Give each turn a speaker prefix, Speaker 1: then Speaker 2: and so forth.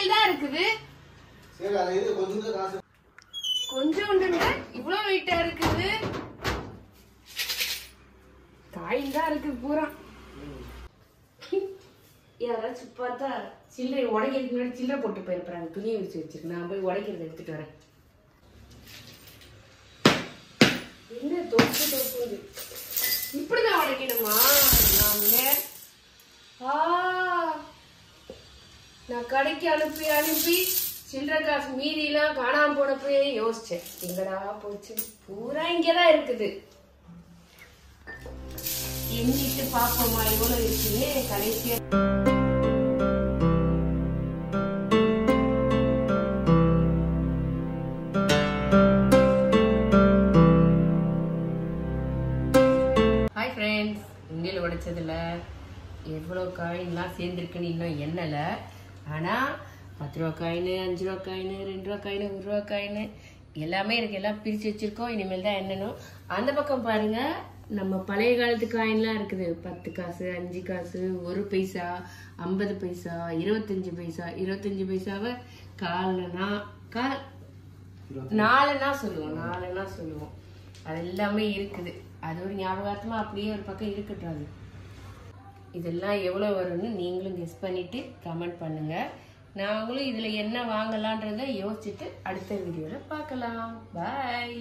Speaker 1: Coil தான் இருக்குது.
Speaker 2: சரி அது இது கொஞ்சம் காசு
Speaker 1: கொஞ்சோண்டுங்க இவ்வளவு வெயிட்டா இருக்குது. காயில் தான் இருக்கு பூரா. யாராச்சும் பார்த்தா சில்லறை உடைக்கிறதுக்கு முன்னாடி சில்லறை போட்டு போயிருப்பாங்க. துணியை வச்சு வச்சிருக்கு. நான் போய் உடைக்கிறத எடுத்துட்டு வரேன். என்ன தொப்பு தொப்புது இப்படிதான் உடைக்கணுமா? நான் கடைக்கு அனுப்பி அனுப்பி சில்லறை காசு மீதி எல்லாம் காணாம போனப்பயே யோசிச்சேன், எங்கடா போச்சு? பூரா இங்கதான் இருக்குது. எண்ணிட்டு பாப்போமா இவ்வளவு இருக்குன்னு. கடைசியா ஹாய் ஃப்ரெண்ட்ஸ், உண்டியல் உடைச்சதுல எவ்வளோ காயின்லாம் சேர்ந்துருக்குன்னு இன்னும் எண்ணல. ஆனா 10 ரூபா காயின், 5 ரூபா காயின், 2 ரூபா காயின், 1 ரூபா காயின் எல்லாமே எனக்கு எல்லாம் பிரிச்சு வச்சிருக்கோம். இனிமேல் தான் எண்ணணும். அந்த பக்கம் பாருங்க, நம்ம பழைய காலத்து காயின்லாம் இருக்குது. 10 காசு, 5 காசு, 1 பைசா, 50 பைசா, 25 பைசா. 25 பைசாவை நாலுன்னா சொல்லுவோம். அது எல்லாமே இருக்குது. அது ஒரு ஞாபகார்த்தமா அப்படியே ஒரு பக்கம் இருக்கட்டும். அது இதெல்லாம் எவ்வளோ வரும்னு நீங்களும் கெஸ் பண்ணிட்டு கமெண்ட் பண்ணுங்க. நாங்களும் இதுல என்ன வாங்கலான்றதை யோசிச்சுட்டு அடுத்த வீடியோல பார்க்கலாம். பாய்.